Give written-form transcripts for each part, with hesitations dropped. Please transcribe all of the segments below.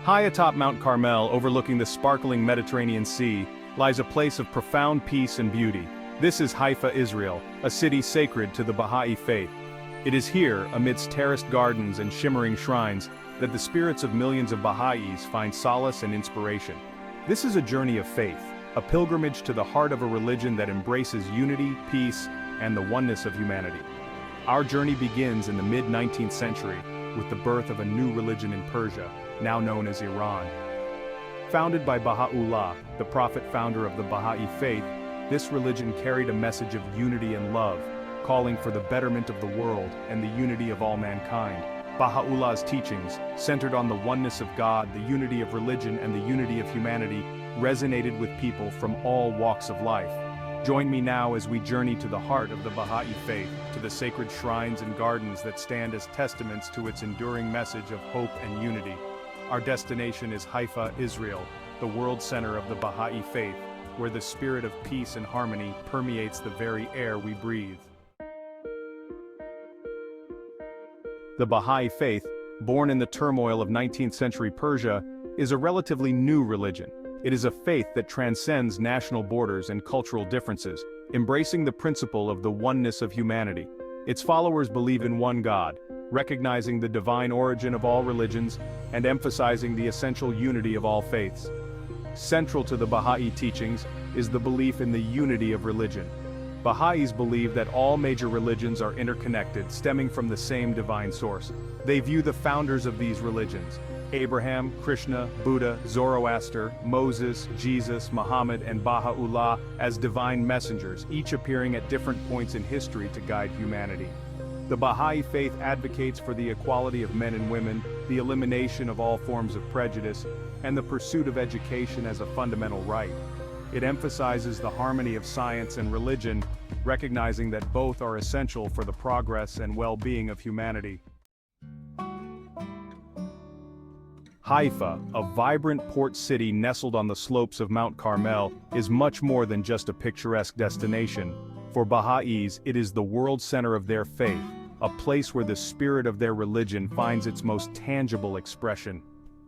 High atop Mount Carmel, overlooking the sparkling Mediterranean Sea, lies a place of profound peace and beauty. This is Haifa, Israel, a city sacred to the Bahá'í Faith. It is here, amidst terraced gardens and shimmering shrines, that the spirits of millions of Baha'is find solace and inspiration. This is a journey of faith, a pilgrimage to the heart of a religion that embraces unity, peace, and the oneness of humanity. Our journey begins in the mid-19th century, with the birth of a new religion in Persia, now known as Iran. Founded by Bahá'u'lláh, the prophet-founder of the Bahá'í Faith, this religion carried a message of unity and love, calling for the betterment of the world and the unity of all mankind. Bahá'u'lláh's teachings, centered on the oneness of God, the unity of religion, and the unity of humanity, resonated with people from all walks of life. Join me now as we journey to the heart of the Bahá'í Faith, to the sacred shrines and gardens that stand as testaments to its enduring message of hope and unity. Our destination is Haifa, Israel, the world center of the Bahá'í Faith, where the spirit of peace and harmony permeates the very air we breathe. The Bahá'í Faith, born in the turmoil of 19th century Persia, is a relatively new religion. It is a faith that transcends national borders and cultural differences, embracing the principle of the oneness of humanity. Its followers believe in one God, recognizing the divine origin of all religions, and emphasizing the essential unity of all faiths. Central to the Bahá'í teachings is the belief in the unity of religion. Baha'is believe that all major religions are interconnected, stemming from the same divine source. They view the founders of these religions, Abraham, Krishna, Buddha, Zoroaster, Moses, Jesus, Muhammad, and Bahá'u'lláh, as divine messengers, each appearing at different points in history to guide humanity. The Bahá'í Faith advocates for the equality of men and women, the elimination of all forms of prejudice, and the pursuit of education as a fundamental right. It emphasizes the harmony of science and religion, recognizing that both are essential for the progress and well-being of humanity. Haifa, a vibrant port city nestled on the slopes of Mount Carmel, is much more than just a picturesque destination. For Baha'is, it is the world center of their faith, a place where the spirit of their religion finds its most tangible expression.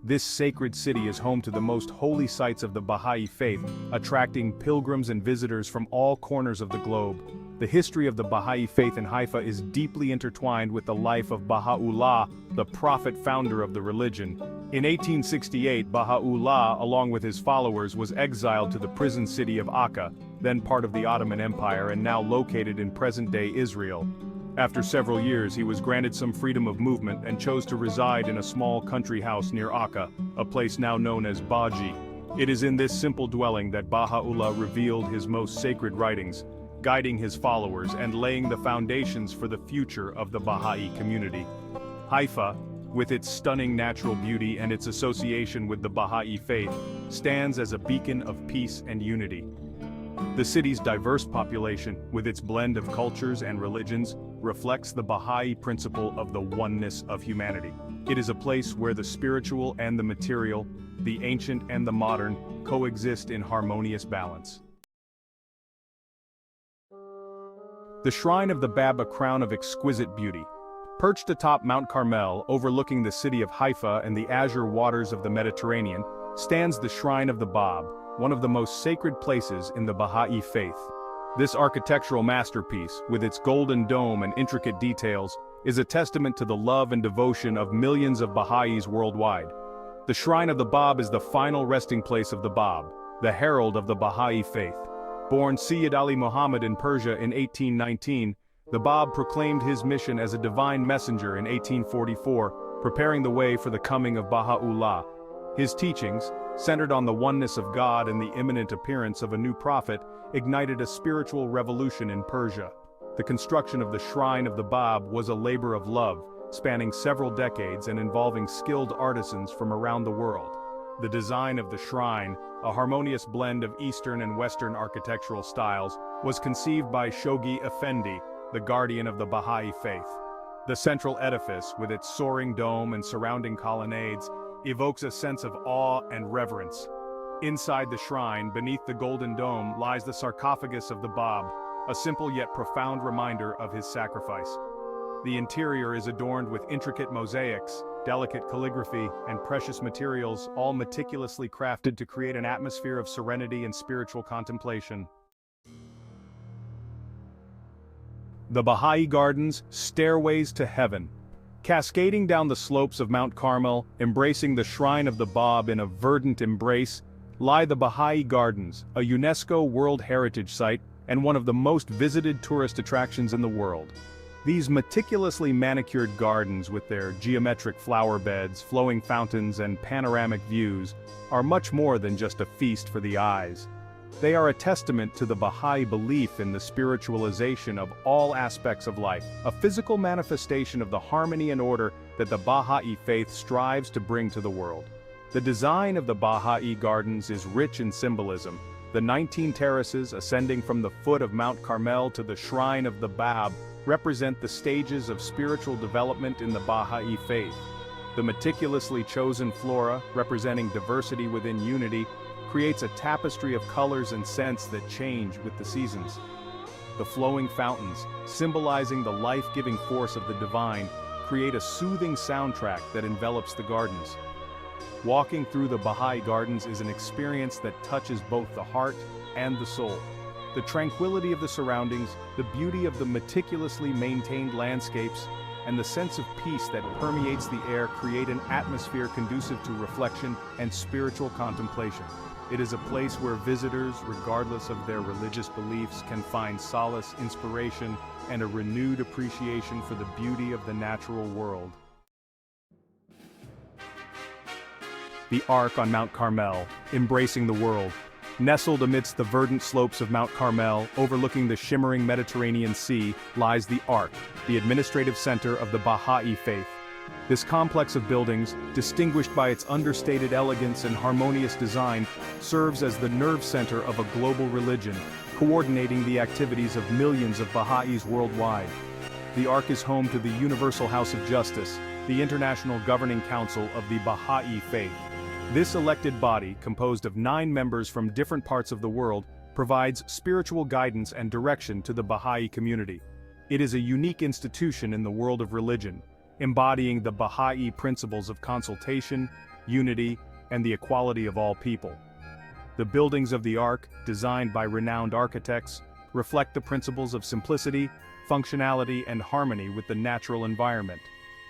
This sacred city is home to the most holy sites of the Bahá'í Faith, attracting pilgrims and visitors from all corners of the globe. The history of the Bahá'í Faith in Haifa is deeply intertwined with the life of Bahá'u'lláh, the prophet-founder of the religion. In 1868, Bahá'u'lláh, along with his followers, was exiled to the prison city of Akka, then part of the Ottoman Empire and now located in present-day Israel. After several years, he was granted some freedom of movement and chose to reside in a small country house near Akka, a place now known as Bahai. It is in this simple dwelling that Bahá'u'lláh revealed his most sacred writings, guiding his followers and laying the foundations for the future of the Bahá'í community. Haifa, with its stunning natural beauty and its association with the Bahá'í Faith, stands as a beacon of peace and unity. The city's diverse population, with its blend of cultures and religions, reflects the Bahá'í principle of the oneness of humanity. It is a place where the spiritual and the material, the ancient and the modern, coexist in harmonious balance. The Shrine of the Bab, a crown of exquisite beauty. Perched atop Mount Carmel, overlooking the city of Haifa and the azure waters of the Mediterranean, stands the Shrine of the Bab, one of the most sacred places in the Bahá'í Faith. This architectural masterpiece, with its golden dome and intricate details, is a testament to the love and devotion of millions of Baha'is worldwide. The Shrine of the Bab is the final resting place of the Bab, the herald of the Bahá'í Faith. Born Sayyid Ali Muhammad in Persia in 1819, the Bab proclaimed his mission as a divine messenger in 1844, preparing the way for the coming of Bahá'u'lláh. His teachings, centered on the oneness of God and the imminent appearance of a new prophet, ignited a spiritual revolution in Persia. The construction of the Shrine of the Bab was a labor of love, spanning several decades and involving skilled artisans from around the world. The design of the shrine, a harmonious blend of Eastern and Western architectural styles, was conceived by Shoghi Effendi, the guardian of the Bahá'í Faith. The central edifice, with its soaring dome and surrounding colonnades, evokes a sense of awe and reverence. Inside the shrine, beneath the golden dome, lies the sarcophagus of the Bab, a simple yet profound reminder of his sacrifice. The interior is adorned with intricate mosaics, delicate calligraphy, and precious materials, all meticulously crafted to create an atmosphere of serenity and spiritual contemplation. The Bahá'í Gardens, Stairways to Heaven. Cascading down the slopes of Mount Carmel, embracing the shrine of the Bab in a verdant embrace, lie the Bahá'í Gardens, a UNESCO World Heritage Site and one of the most visited tourist attractions in the world. These meticulously manicured gardens with their geometric flower beds, flowing fountains, and panoramic views are much more than just a feast for the eyes. They are a testament to the Bahá'í belief in the spiritualization of all aspects of life, a physical manifestation of the harmony and order that the Bahá'í Faith strives to bring to the world. The design of the Bahá'í Gardens is rich in symbolism. The 19 terraces ascending from the foot of Mount Carmel to the shrine of the Bab represent the stages of spiritual development in the Bahá'í Faith. The meticulously chosen flora, representing diversity within unity, creates a tapestry of colors and scents that change with the seasons. The flowing fountains, symbolizing the life-giving force of the divine, create a soothing soundtrack that envelops the gardens. Walking through the Bahá'í Gardens is an experience that touches both the heart and the soul. The tranquility of the surroundings, the beauty of the meticulously maintained landscapes, and the sense of peace that permeates the air create an atmosphere conducive to reflection and spiritual contemplation. It is a place where visitors, regardless of their religious beliefs, can find solace, inspiration, and a renewed appreciation for the beauty of the natural world. The Ark on Mount Carmel, embracing the world. Nestled amidst the verdant slopes of Mount Carmel, overlooking the shimmering Mediterranean Sea, lies the Ark, the administrative center of the Bahá'í Faith. This complex of buildings, distinguished by its understated elegance and harmonious design, serves as the nerve center of a global religion, coordinating the activities of millions of Baha'is worldwide. The Ark is home to the Universal House of Justice, the international governing council of the Bahá'í Faith. This elected body, composed of 9 members from different parts of the world, provides spiritual guidance and direction to the Bahá'í community. It is a unique institution in the world of religion, embodying the Bahá'í principles of consultation, unity, and the equality of all people. The buildings of the Ark, designed by renowned architects, reflect the principles of simplicity, functionality, and harmony with the natural environment.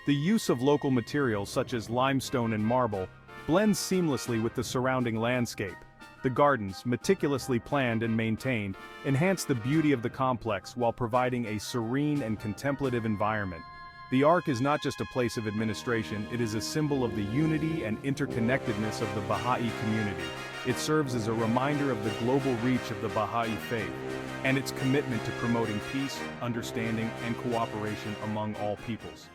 The use of local materials such as limestone and marble blends seamlessly with the surrounding landscape. The gardens, meticulously planned and maintained, enhance the beauty of the complex while providing a serene and contemplative environment. The Ark is not just a place of administration, it is a symbol of the unity and interconnectedness of the Bahá'í community. It serves as a reminder of the global reach of the Bahá'í Faith, and its commitment to promoting peace, understanding, and cooperation among all peoples.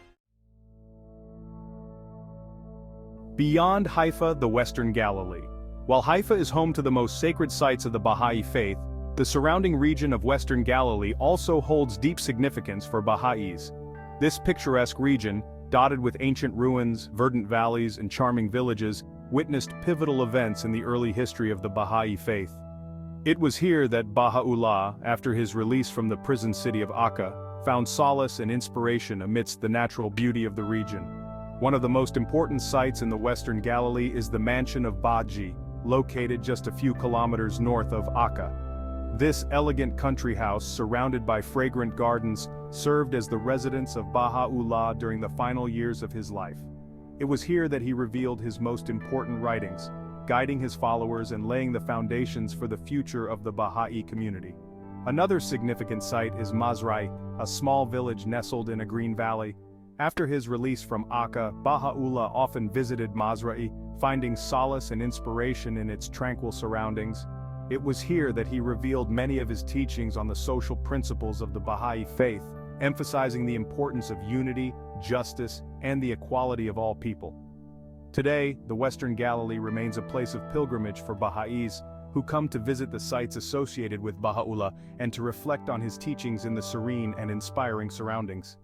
Beyond Haifa, the Western Galilee. While Haifa is home to the most sacred sites of the Bahá'í Faith, the surrounding region of Western Galilee also holds deep significance for Baha'is. This picturesque region, dotted with ancient ruins, verdant valleys, and charming villages, witnessed pivotal events in the early history of the Bahá'í Faith. It was here that Bahá'u'lláh, after his release from the prison city of Akka, found solace and inspiration amidst the natural beauty of the region. One of the most important sites in the Western Galilee is the mansion of Bahai, located just a few kilometers north of Akka. This elegant country house, surrounded by fragrant gardens, served as the residence of Bahá'u'lláh during the final years of his life. It was here that he revealed his most important writings, guiding his followers and laying the foundations for the future of the Bahá'í community. Another significant site is Mazrai, a small village nestled in a green valley. After his release from Akka, Bahá'u'lláh often visited Mazrai, finding solace and inspiration in its tranquil surroundings. It was here that he revealed many of his teachings on the social principles of the Bahá'í Faith, emphasizing the importance of unity, justice, and the equality of all people. Today, the Western Galilee remains a place of pilgrimage for Baha'is who come to visit the sites associated with Bahá'u'lláh and to reflect on his teachings in the serene and inspiring surroundings.